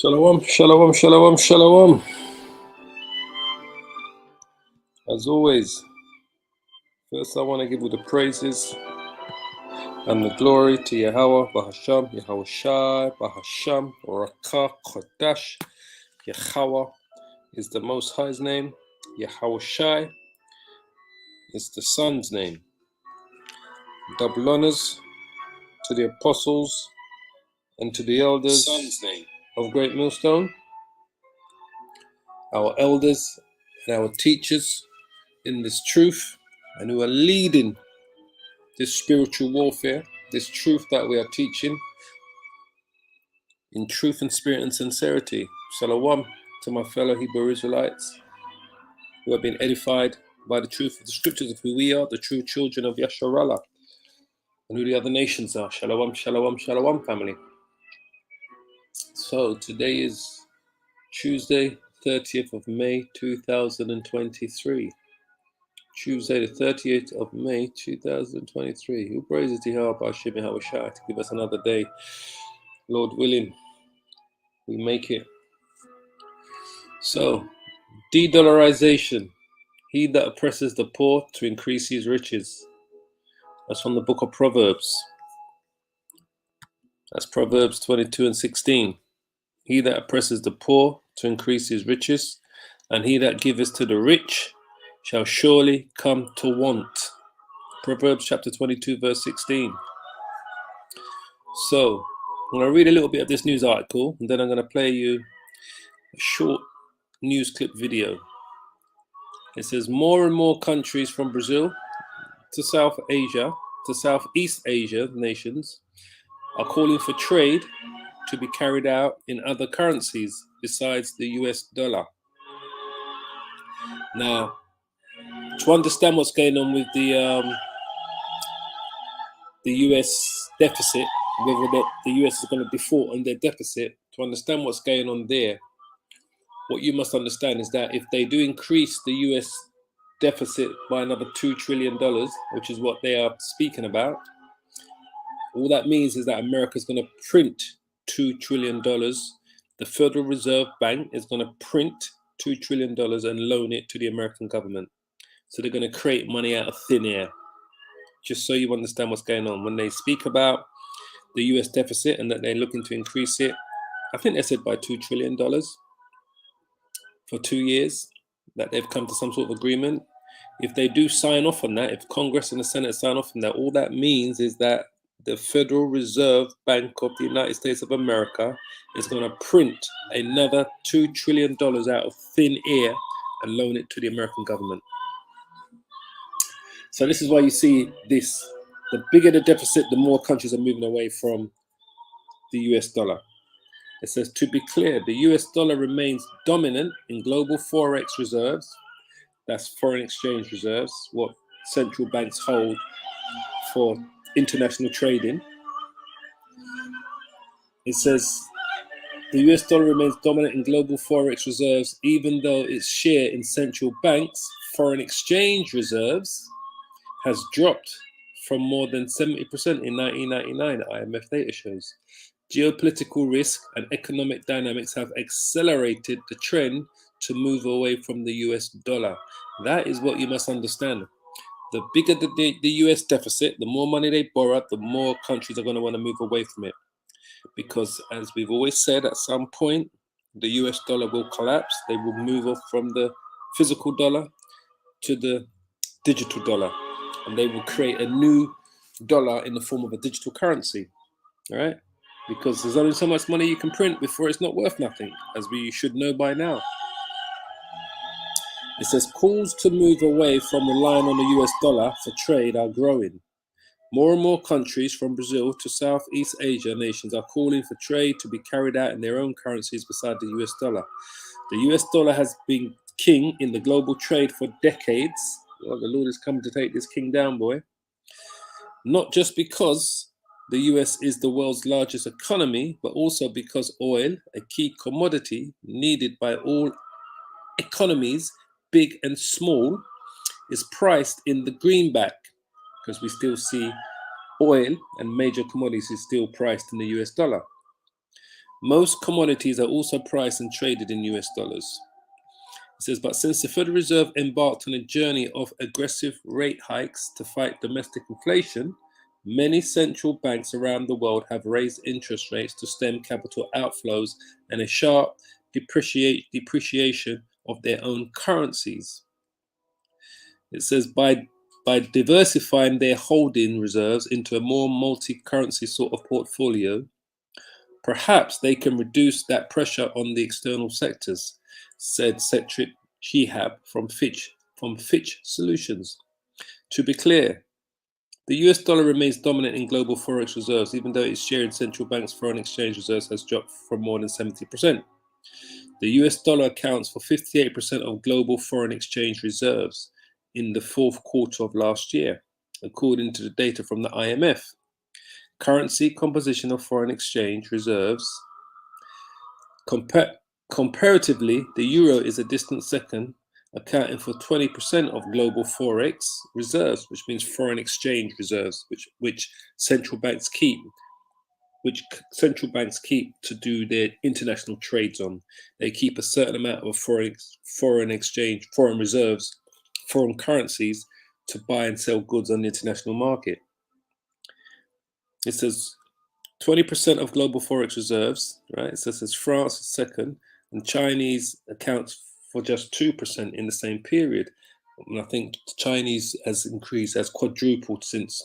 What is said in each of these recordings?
Shalom, shalom, shalom, shalom. As always, first I want to give all the praises and the glory to Yahweh, Bahasham, Yahweh Shai, Bahasham, Rakah, Kodash. Yahweh is the Most High's name. Yahweh Shai is the Son's name. Double honors to the apostles and to the elders of Great Millstone, our elders and our teachers in this truth, and who are leading this spiritual warfare, this truth that we are teaching in truth and spirit and sincerity. Shalom to my fellow Hebrew Israelites who have been edified by the truth of the scriptures of who we are, the true children of Yasharallah, and who the other nations are. Shalom, shalom, shalom, family. So today is Tuesday, 30th of May, 2023. Tuesday, the 30th of May, 2023. Who praises to Yahweh B'Hashem Yahweh Shai to give us another day. Lord willing, we make it. So, de-dollarisation. He that oppresses the poor to increase his riches. That's from the book of Proverbs. That's Proverbs 22 and 16. He that oppresses the poor to increase his riches, and he that giveth to the rich shall surely come to want. Proverbs chapter 22 verse 16. So, I'm going to read a little bit of this news article, and then I'm going to play you a short news clip video. It says more and more countries from Brazil to South Asia, to Southeast Asia nations are calling for trade to be carried out in other currencies besides the US dollar. Now, to understand what's going on with the US deficit, whether the US is going to default on their deficit, to understand what's going on there, what you must understand is that if they do increase the US deficit by another $2 trillion, which is what they are speaking about, all that means is that America is going to print $2 trillion. The Federal Reserve Bank is going to print $2 trillion and loan it to the American government. So they're going to create money out of thin air. Just so you understand what's going on. When they speak about the US deficit and that they're looking to increase it, I think they said by $2 trillion for 2 years, that they've come to some sort of agreement. If they do sign off on that, if Congress and the Senate sign off on that, all that means is that the Federal Reserve Bank of the United States of America is going to print another $2 trillion out of thin air and loan it to the American government. So this is why you see this. The bigger the deficit, the more countries are moving away from the US dollar. It says, to be clear, the US dollar remains dominant in global forex reserves. That's foreign exchange reserves, what central banks hold for international trading. It says, the US dollar remains dominant in global forex reserves, even though its share in central banks' foreign exchange reserves has dropped from more than 70% in 1999, IMF data shows. Geopolitical risk and economic dynamics have accelerated the trend to move away from the US dollar. That is what you must understand. The bigger the US deficit, the more money they borrow, the more countries are going to want to move away from it. Because as we've always said, at some point, the US dollar will collapse. They will move off from the physical dollar to the digital dollar. And they will create a new dollar in the form of a digital currency. All right? Because there's only so much money you can print before it's not worth nothing, as we should know by now. It says calls to move away from relying on the US dollar for trade are growing. More and more countries from Brazil to Southeast Asia nations are calling for trade to be carried out in their own currencies beside the US dollar. The US dollar has been king in the global trade for decades. Well, the Lord is coming to take this king down, boy. Not just because the US is the world's largest economy, but also because oil, a key commodity needed by all economies, big and small, is priced in the greenback, because we still see oil and major commodities is still priced in the US dollar. Most commodities are also priced and traded in US dollars. It says, but since the Federal Reserve embarked on a journey of aggressive rate hikes to fight domestic inflation, many central banks around the world have raised interest rates to stem capital outflows and a sharp depreciation of their own currencies. It says, by diversifying their holding reserves into a more multi-currency sort of portfolio, perhaps they can reduce that pressure on the external sectors, said Cedric Shihab from Fitch Solutions. To be clear, the US dollar remains dominant in global forex reserves, even though its share in central banks' foreign exchange reserves has dropped from more than 70%. The US dollar accounts for 58% of global foreign exchange reserves in the fourth quarter of last year, according to the data from the IMF. Currency composition of foreign exchange reserves. Comparatively, the euro is a distant second, accounting for 20% of global forex reserves, which means foreign exchange reserves, which central banks keep to do their international trades on. They keep a certain amount of foreign exchange, foreign reserves, foreign currencies to buy and sell goods on the international market. It says 20% of global forex reserves, right? So it says France is second, and Chinese accounts for just 2% in the same period. And I think Chinese has quadrupled since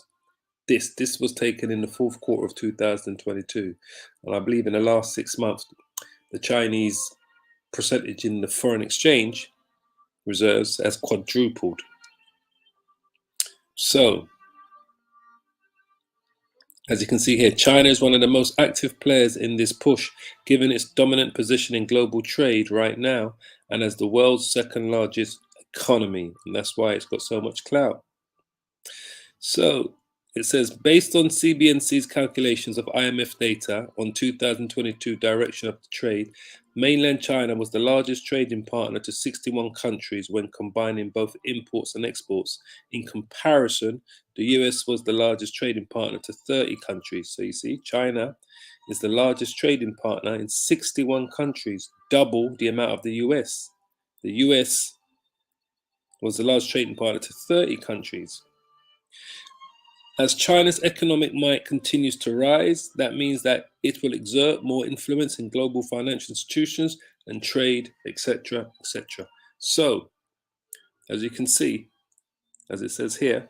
this was taken in the fourth quarter of 2022. And I believe in the last 6 months, the Chinese percentage in the foreign exchange reserves has quadrupled. So, as you can see here, China is one of the most active players in this push, given its dominant position in global trade right now and as the world's second largest economy. And that's why it's got so much clout. So it says, based on CBNC's calculations of IMF data on 2022 direction of the trade, mainland China was the largest trading partner to 61 countries when combining both imports and exports. In comparison, the US was the largest trading partner to 30 countries. So you see, China is the largest trading partner in 61 countries, double the amount of the US. The US was the largest trading partner to 30 countries. As China's economic might continues to rise, that means that it will exert more influence in global financial institutions and trade, etc., etc. So, as you can see, as it says here,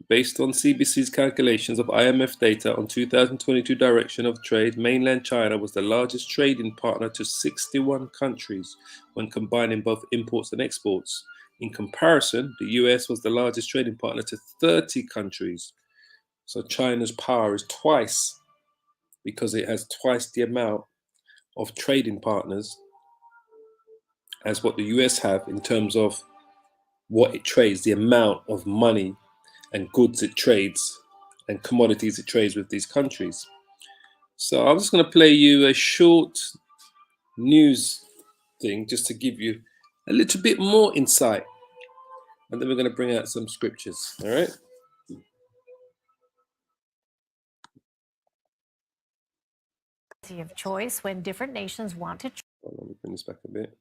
based on CBC's calculations of IMF data on 2022 direction of trade, mainland China was the largest trading partner to 61 countries when combining both imports and exports. In comparison, the US was the largest trading partner to 30 countries. So China's power is twice, because it has twice the amount of trading partners as what the US have in terms of what it trades, the amount of money and goods it trades and commodities it trades with these countries. So I'm just going to play you a short news thing just to give you a little bit more insight. And then we're going to bring out some scriptures. All right. Of choice when different nations want to. Let me bring this back a bit.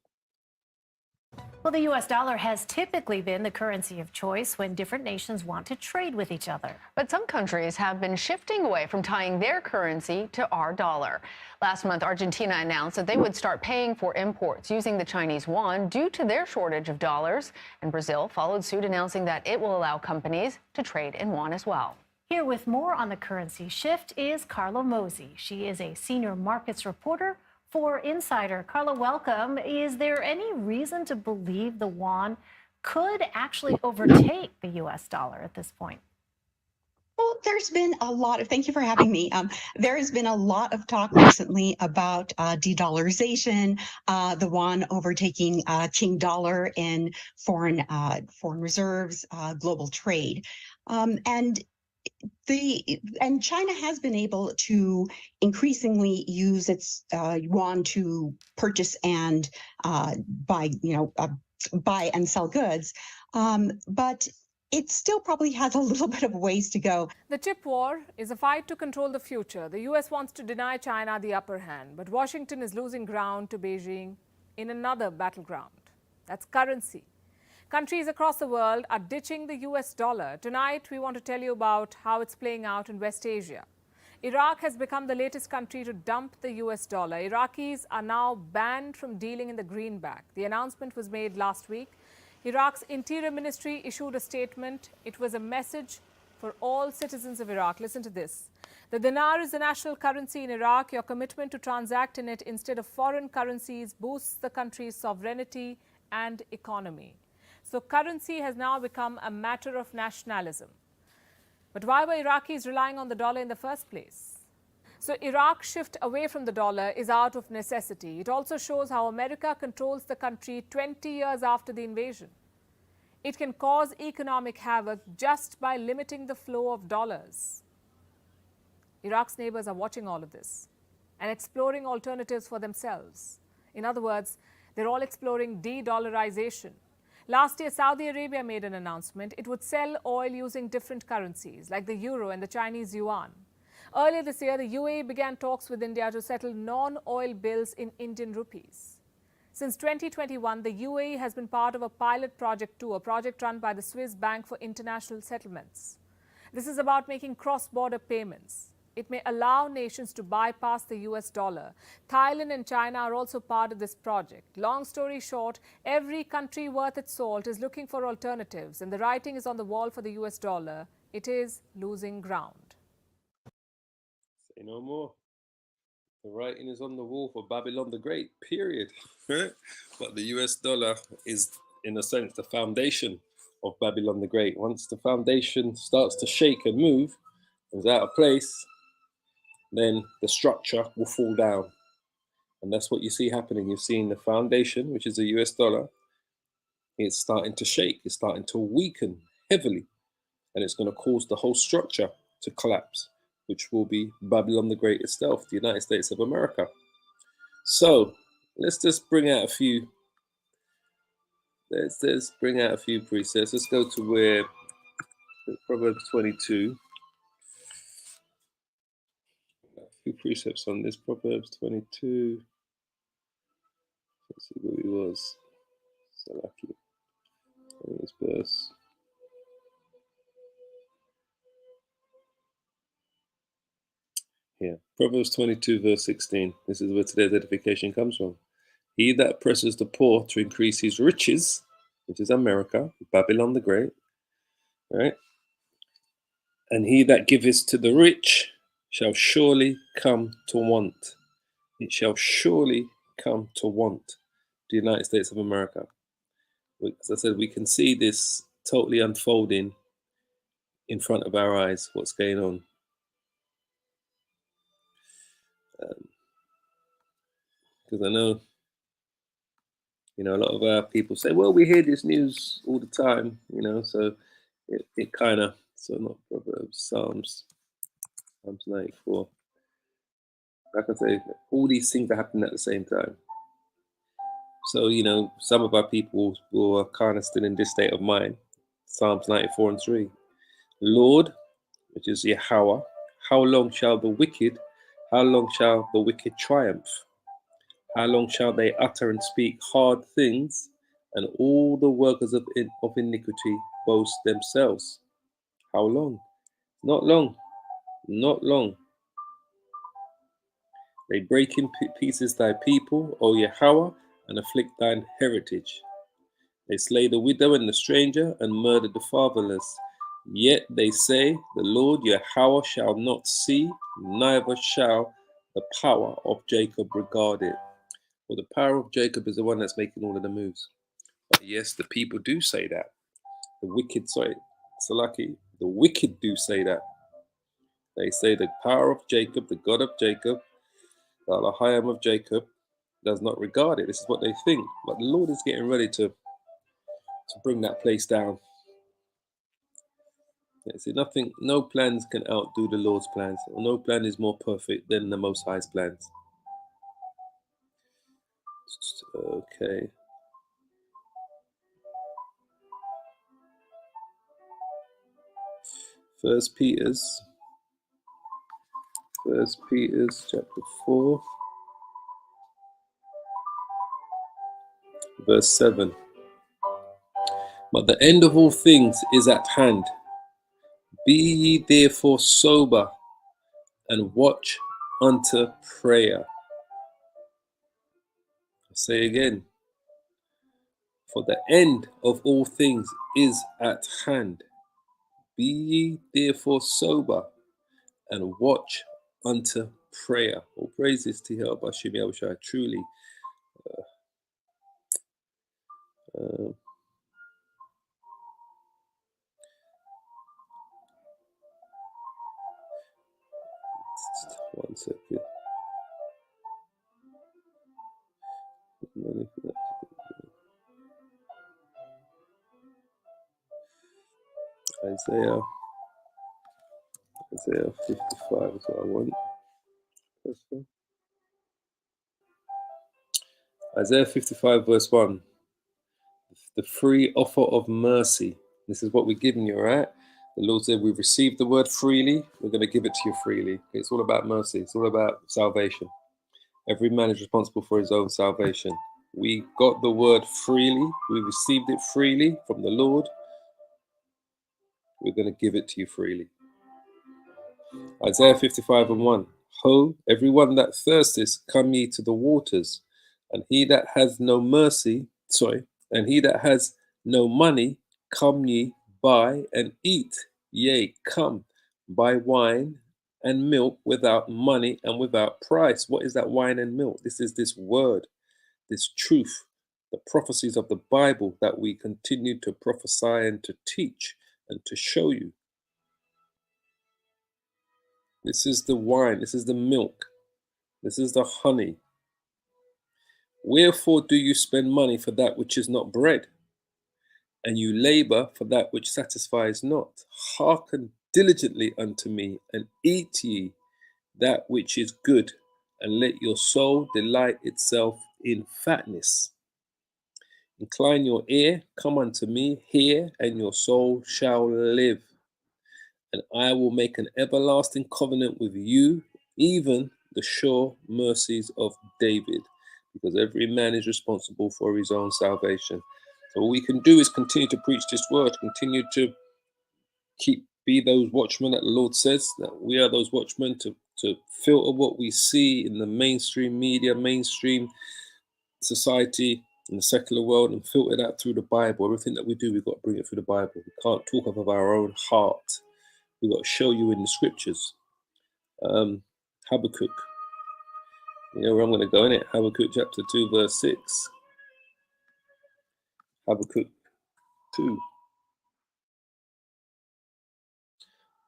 Well, the U.S. dollar has typically been the currency of choice when different nations want to trade with each other. But some countries have been shifting away from tying their currency to our dollar. Last month, Argentina announced that they would start paying for imports using the Chinese yuan due to their shortage of dollars. And Brazil followed suit, announcing that it will allow companies to trade in yuan as well. Here with more on the currency shift is Carla Mosey. She is a senior markets reporter for Insider. Carla, welcome. Is there any reason to believe the yuan could actually overtake the U.S. dollar at this point? Well, there's been a lot of, thank you for having me. There has been a lot of talk recently about de-dollarisation, the yuan overtaking king dollar in foreign reserves, global trade. And China has been able to increasingly use its yuan to purchase and buy and sell goods, but it still probably has a little bit of ways to go. The chip war is a fight to control the future. The US wants to deny China the upper hand, but Washington is losing ground to Beijing in another battleground. That's currency. Countries across the world are ditching the US dollar. Tonight, we want to tell you about how it's playing out in West Asia. Iraq has become the latest country to dump the US dollar. Iraqis are now banned from dealing in the greenback. The announcement was made last week. Iraq's Interior Ministry issued a statement. It was a message for all citizens of Iraq. Listen to this. The dinar is the national currency in Iraq. Your commitment to transact in it instead of foreign currencies boosts the country's sovereignty and economy. So currency has now become a matter of nationalism. But why were Iraqis relying on the dollar in the first place? So Iraq's shift away from the dollar is out of necessity. It also shows how America controls the country 20 years after the invasion. It can cause economic havoc just by limiting the flow of dollars. Iraq's neighbors are watching all of this and exploring alternatives for themselves. In other words, they're all exploring de-dollarisation. Last year, Saudi Arabia made an announcement. It would sell oil using different currencies, like the euro and the Chinese yuan. Earlier this year, the UAE began talks with India to settle non-oil bills in Indian rupees. Since 2021, the UAE has been part of a pilot project too, a project run by the Swiss Bank for International Settlements. This is about making cross-border payments. It may allow nations to bypass the US dollar. Thailand and China are also part of this project. Long story short, every country worth its salt is looking for alternatives, and the writing is on the wall for the US dollar. It is losing ground. Say no more. The writing is on the wall for Babylon the Great, period. But the US dollar is, in a sense, the foundation of Babylon the Great. Once the foundation starts to shake and move, and is out of place, then the structure will fall down. And that's what you see happening. You're seeing the foundation, which is the US dollar, it's starting to shake, it's starting to weaken heavily, and it's going to cause the whole structure to collapse, which will be Babylon the Great itself, the United States of America. So let's just bring out a few. Let's bring out a few precepts. Let's go to where Proverbs 22. A few precepts on this. Proverbs 22. Let's see where he was. Salaki. This verse. Here. Proverbs 22, verse 16. This is where today's edification comes from. He that oppresses the poor to increase his riches, which is America, Babylon the Great, right? And he that giveth to the rich shall surely come to want. It shall surely come to want. The United States of America. As I said, we can see this totally unfolding in front of our eyes, what's going on. Because I know, a lot of our people say, well, we hear this news all the time, so it kind of, so not Proverbs, Psalms 94. Like I say, all these things are happening at the same time. So, some of our people who are kind of still in this state of mind. Psalms 94 and 3. Lord, which is Yahweh, how long shall the wicked triumph? How long shall they utter and speak hard things, and all the workers of iniquity boast themselves? How long? Not long. Not long. They break in pieces thy people, O Yahweh, and afflict thine heritage. They slay the widow and the stranger, and murder the fatherless. Yet they say, the Lord Yahweh shall not see, neither shall the power of Jacob regard it. Well, the power of Jacob is the one that's making all of the moves. But yes, the people do say that. The wicked do say that. They say the power of Jacob, the God of Jacob, the Elohim of Jacob, does not regard it. This is what they think. But the Lord is getting ready to bring that place down. See, no plans can outdo the Lord's plans. Or no plan is more perfect than the Most High's plans. Okay. First Peter's chapter 4, verse 7. But the end of all things is at hand. Be ye therefore sober, and watch unto prayer. I say again, for the end of all things is at hand. Be ye therefore sober, and watch unto prayer. All praises to Yahweh Bashim Yahushua. Truly, one second. Isaiah 55 is what I want. Isaiah 55 verse 1. The free offer of mercy. This is what we're giving you, right? The Lord said, we've received the word freely. We're going to give it to you freely. It's all about mercy. It's all about salvation. Every man is responsible for his own salvation. We got the word freely. We received it freely from the Lord. We're going to give it to you freely. Isaiah 55 and 1. Ho, everyone that thirsteth, come ye to the waters, and he that has no money, come ye, buy and eat. Yea, come, buy wine and milk without money and without price. What is that wine and milk? This is this word, this truth, the prophecies of the Bible that we continue to prophesy and to teach and to show you. This is the wine, this is the milk, this is the honey. Wherefore do you spend money for that which is not bread, and you labor for that which satisfies not? Hearken diligently unto me, and eat ye that which is good, and let your soul delight itself in fatness. Incline your ear, come unto me, hear, and your soul shall live. And I will make an everlasting covenant with you, even the sure mercies of David, because every man is responsible for his own salvation. So all we can do is continue to preach this word, continue to be those watchmen that the Lord says, that we are those watchmen to filter what we see in the mainstream media, mainstream society, in the secular world, and filter that through the Bible. Everything that we do, we've got to bring it through the Bible. We can't talk of our own heart. We've got to show you in the scriptures. Habakkuk. You know where I'm going to go in it? Habakkuk chapter 2, verse 6. Habakkuk 2,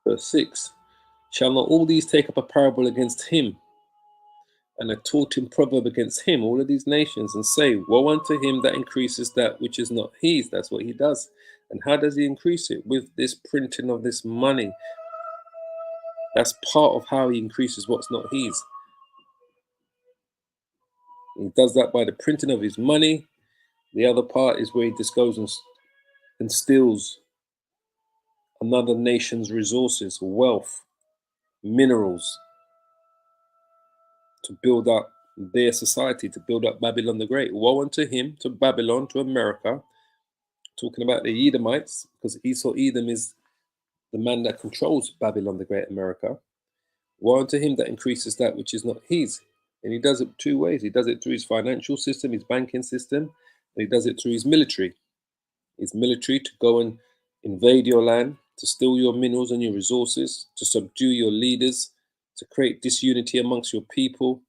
verse 6. Shall not all these take up a parable against him, and a taunting proverb against him, all of these nations, and say, woe unto him that increases that which is not his? That's what he does. And how does he increase it? With this printing of this money. That's part of how he increases what's not his. He does that by the printing of his money. The other part is where he just goes and steals another nation's resources, wealth, minerals, to build up their society, to build up Babylon the Great. Woe unto him, to Babylon, to America, talking about the Edomites, because Esau Edom is the man that controls Babylon the Great, America. Woe unto him that increases that which is not his. And he does it two ways. He does it through his financial system, his banking system, and he does it through his military. His military to go and invade your land, to steal your minerals and your resources, to subdue your leaders, to create disunity amongst your people.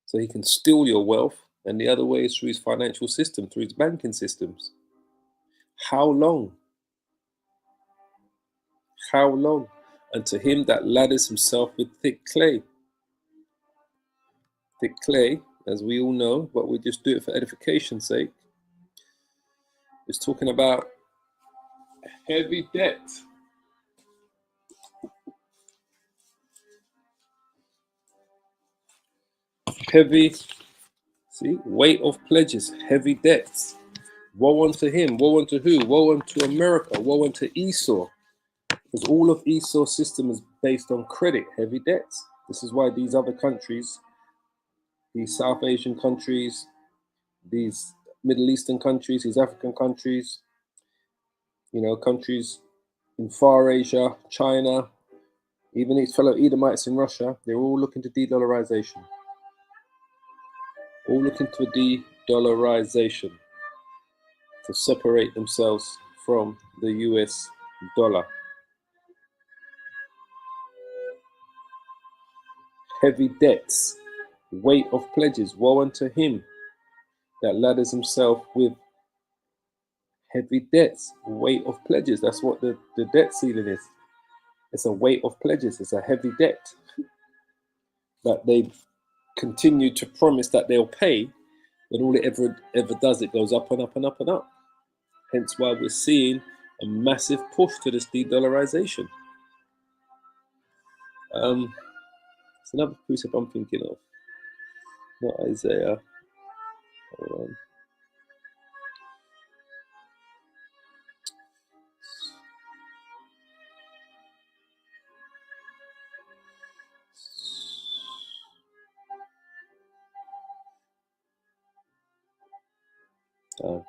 So he can steal your wealth. And the other way is through his financial system, through his banking systems. How long? How long? Unto him that lathers himself with thick clay. Thick clay, as we all know, but we just do it for edification's sake. It's talking about heavy debt. Heavy, see, weight of pledges, heavy debts. Woe unto him. Woe unto who? Woe unto America. Woe unto Esau. Because all of Esau's system is based on credit, heavy debts. This is why these other countries, these South Asian countries, these Middle Eastern countries, these African countries, countries in Far Asia, China, even these fellow Edomites in Russia, they're all looking to de-dollarization. All looking to de-dollarization to separate themselves from the US dollar. Heavy debts, weight of pledges, woe unto him that ladders himself with heavy debts, weight of pledges. That's what the debt ceiling is. It's a weight of pledges. It's a heavy debt that they continue to promise that they'll pay, but all it ever does, it goes up and up and up and up. Hence why we're seeing a massive push to this de-dollarization. It's another precept I'm thinking of. Not Isaiah. Hold on.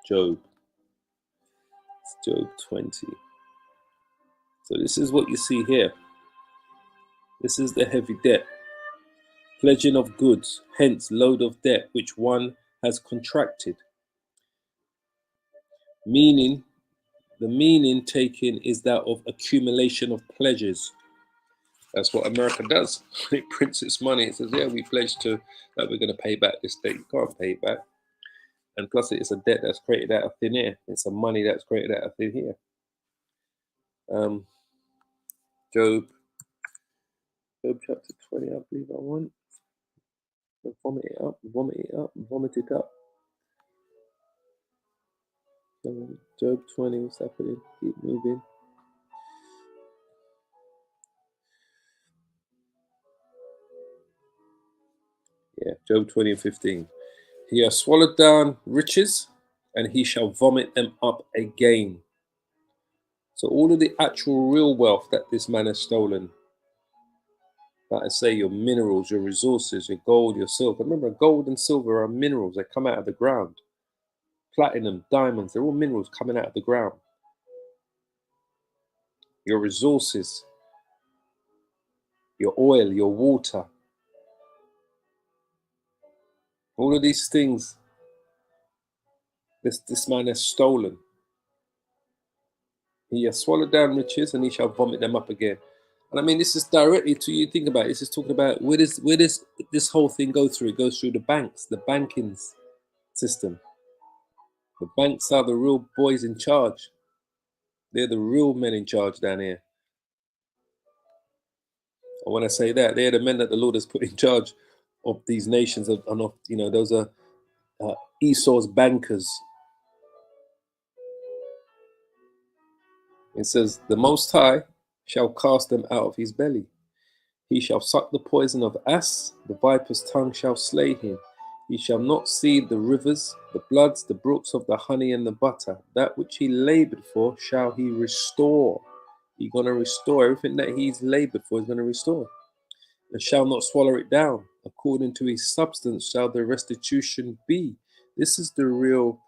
Job. It's Job 20. So this is what you see here. This is the heavy debt. Pledging of goods, hence load of debt, which one has contracted. Meaning, the meaning taken is that of accumulation of pledges. That's what America does. It prints its money. It says, yeah, we pledged to that we're going to pay back this debt. You can't pay it back. And plus it's a debt that's created out of thin air. It's a money that's created out of thin air. Job chapter 20, I believe I want. Vomit it up, vomit it up, vomit it up. Job 20, what's happening? Keep moving. Yeah, Job 20 and 15. He has swallowed down riches, and he shall vomit them up again. So all of the actual real wealth that this man has stolen, like I say, your minerals, your resources, your gold, your silver. Remember, gold and silver are minerals. They come out of the ground. Platinum, diamonds, they're all minerals coming out of the ground. Your resources, your oil, your water, all of these things this man has stolen. He has swallowed down riches, and he shall vomit them up again. And I mean, this is directly to you. Think about it. This is talking about where does this whole thing go through? It goes through the banks, the banking system. The banks are the real boys in charge. They're the real men in charge down here. And when I say that, they're the men that the Lord has put in charge of these nations. Those are Esau's bankers. It says, the Most High shall cast them out of his belly. He shall suck the poison of ass, the viper's tongue shall slay him. He shall not see the rivers, the bloods, the brooks of the honey and the butter. That which he labored for shall he restore. He's going to restore everything that he's labored for. He's going to restore, and shall not swallow it down. According to his substance shall the restitution be. This is the real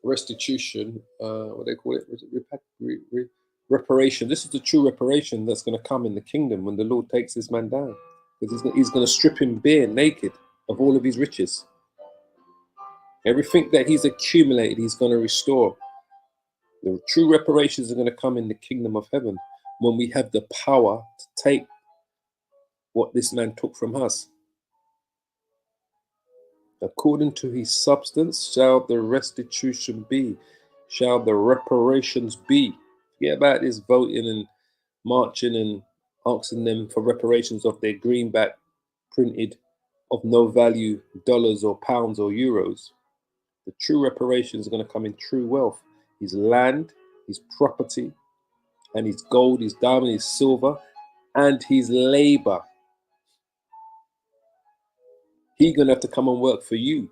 restitution. What they call it? Reparation. This is the true reparation that's going to come in the kingdom when the Lord takes this man down, because he's going to strip him bare naked of all of his riches. Everything that he's accumulated, he's going to restore. The true reparations are going to come in the kingdom of heaven when we have the power to take what this man took from us. According to his substance shall the restitution be, shall the reparations be. Forget about this voting and marching and asking them for reparations of their greenback printed of no value dollars or pounds or euros. The true reparations are going to come in true wealth. His land, his property, and his gold, his diamond, his silver, and his labor. He's going to have to come and work for you.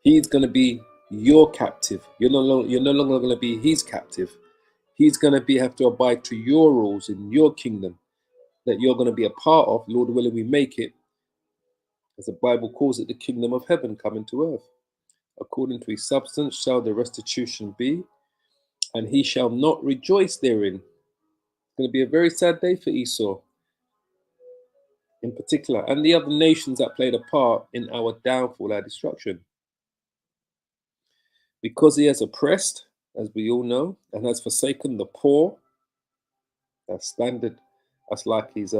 He's going to be your captive. You're no longer going to be his captive. He's going to have to abide to your rules in your kingdom that you're going to be a part of. Lord willing, we make it, as the Bible calls it, the kingdom of heaven coming to earth. According to his substance shall the restitution be, and he shall not rejoice therein. It's going to be a very sad day for Esau in particular, and the other nations that played a part in our downfall, our destruction. Because he has oppressed, as we all know, and has forsaken the poor. That's standard. That's like his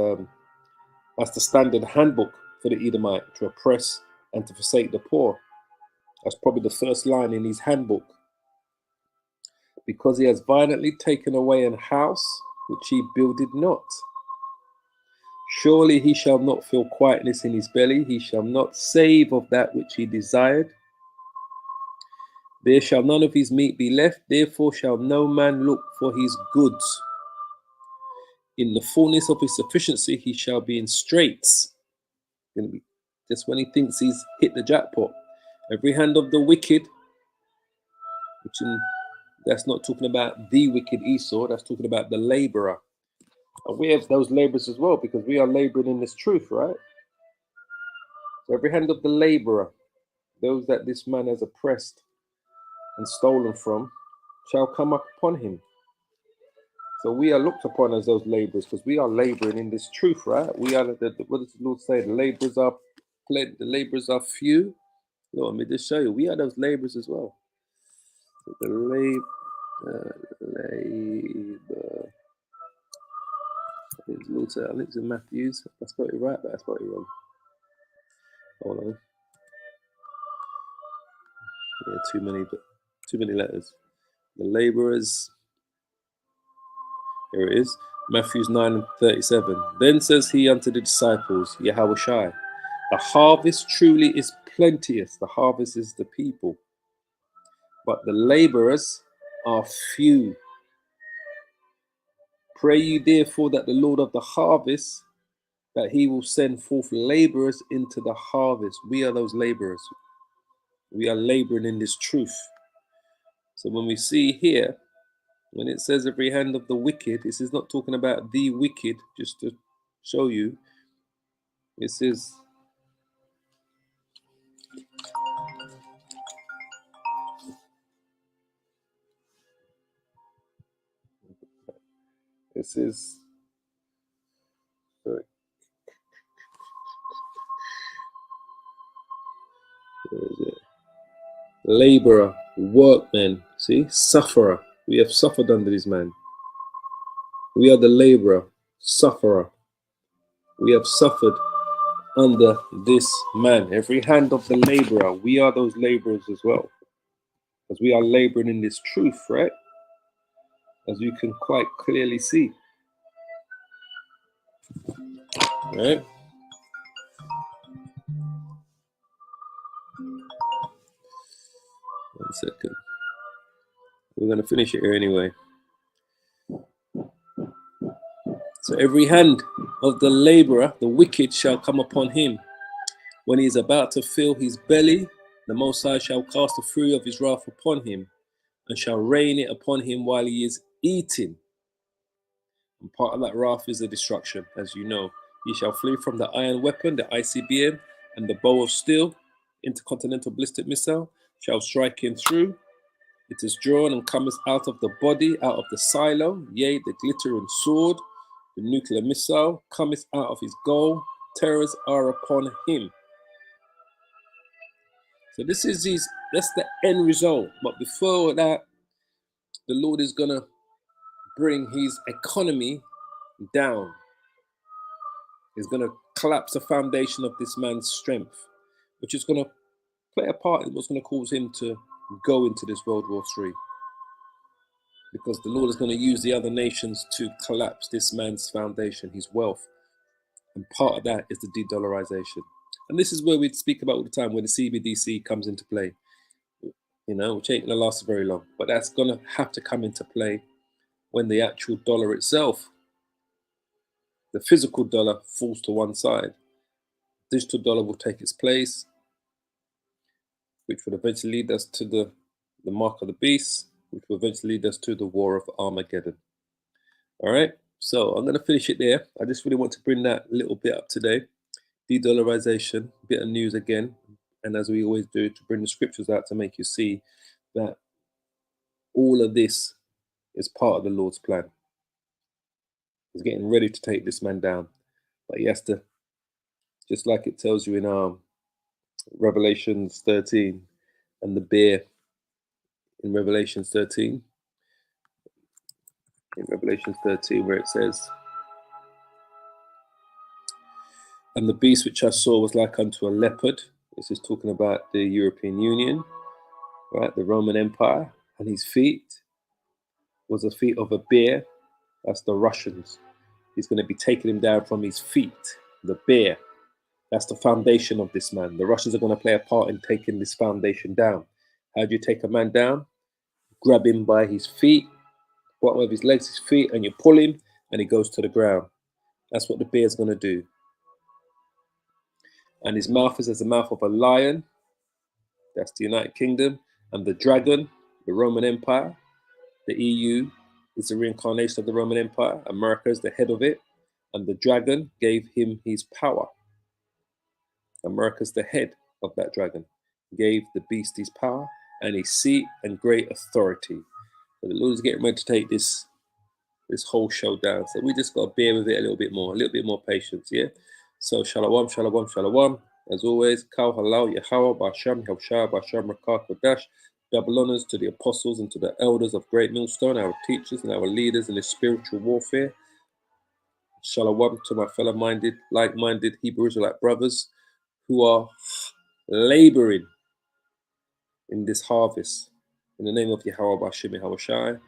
that's the standard handbook for the Edomite, to oppress and to forsake the poor. That's probably the first line in his handbook. Because he has violently taken away an house which he builded not. Surely he shall not feel quietness in his belly, he shall not save of that which he desired. There shall none of his meat be left, therefore shall no man look for his goods. In the fullness of his sufficiency he shall be in straits. Gonna be just when he thinks he's hit the jackpot. Every hand of the wicked, that's not talking about the wicked Esau, that's talking about the laborer. And we have those laborers as well, because we are laboring in this truth, right? So every hand of the laborer, those that this man has oppressed and stolen from, shall come up upon him. So we are looked upon as those laborers, because we are laboring in this truth, right? We are what does the Lord say? The laborers are few. Lord, let me just show you. We are those laborers as well. So the labor. I think it's in Matthews. I spelled it right, but I spelled it wrong. Hold on. Yeah, too many letters. The laborers. Here it is. Matthews 9:37. Then says he unto the disciples, Yahushai, the harvest truly is plenteous. The harvest is the people, but the laborers are few. Pray ye therefore that the Lord of the harvest, that he will send forth laborers into the harvest. We are those laborers. We are laboring in this truth. So when we see here, when it says every hand of the wicked, this is not talking about the wicked, just to show you. It says, sorry, where is it? Laborer, workman, see, sufferer. We have suffered under this man. We are the laborer, sufferer. We have suffered under this man. Every hand of the laborer, we are those laborers as well. Because we are laboring in this truth, right? As you can quite clearly see. Right? One second. We're going to finish it here anyway. So every hand of the laborer, the wicked, shall come upon him. When he is about to fill his belly, the Most High shall cast the fury of his wrath upon him, and shall rain it upon him while he is eating. And part of that wrath is the destruction, as you know. He shall flee from the iron weapon, the ICBM, and the bow of steel, intercontinental ballistic missile, shall strike him through. It is drawn and cometh out of the body, out of the silo, yea, the glittering sword, the nuclear missile, cometh out of his goal, terrors are upon him. So that's the end result. But before that, the Lord is gonna bring his economy down. He's gonna collapse the foundation of this man's strength, which is gonna play a part in what's gonna cause him to go into this World War III. Because the Lord is going to use the other nations to collapse this man's foundation, his wealth. And part of that is the de-dollarisation. And this is where we speak about all the time when the CBDC comes into play. You know, which ain't going to last very long. But that's going to have to come into play when the actual dollar itself, the physical dollar, falls to one side. Digital dollar will take its place. which will eventually lead us to the mark of the beast, which will eventually lead us to the war of Armageddon. All right, so I'm going to finish it there. I just really want to bring that little bit up today. De-dollarisation, bit of news again, and as we always do, to bring the scriptures out to make you see that all of this is part of the Lord's plan. He's getting ready to take this man down, but he has to, just like it tells you in Revelations 13, and the bear in Revelations 13, where it says, and the beast which I saw was like unto a leopard. This is talking about the European Union, right? The Roman Empire, and his feet was the feet of a bear. That's the Russians. He's going to be taking him down from his feet, the bear. That's the foundation of this man. The Russians are going to play a part in taking this foundation down. How do you take a man down? Grab him by his feet, bottom of his legs, his feet, and you pull him, and he goes to the ground. That's what the bear's going to do. And his mouth is as the mouth of a lion. That's the United Kingdom. And the dragon, the Roman Empire. The EU is the reincarnation of the Roman Empire. America is the head of it. And the dragon gave him his power. America's the head of that dragon. Gave the beast his power and his seat and great authority. So the Lord is getting ready to take this whole show down. So we just got to bear with it a little bit more patience, yeah? So shalom, shalom, shalom. As always, kal halal, Yahweh, Basham, Hawshah, Basham, Rakah, Kodash. Double honors to the apostles and to the elders of Great Millstone, our teachers and our leaders in the spiritual warfare. Shalom to my fellow-minded, like-minded Hebrew Israelite brothers who are laboring in this harvest. In the name of Yahweh, Bashim, Hawshah.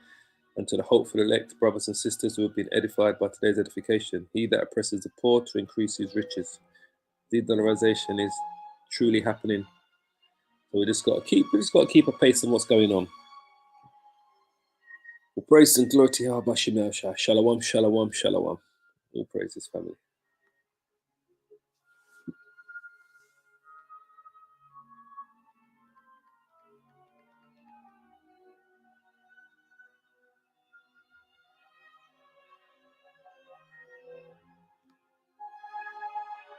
And to the hopeful elect brothers and sisters who have been edified by today's edification, he that oppresses the poor to increase his riches. De-dollarisation is truly happening. So we just got to keep a pace on what's going on. Well, praise and glory to Yahweh. Shalom, shalom, shalom. All praises, family.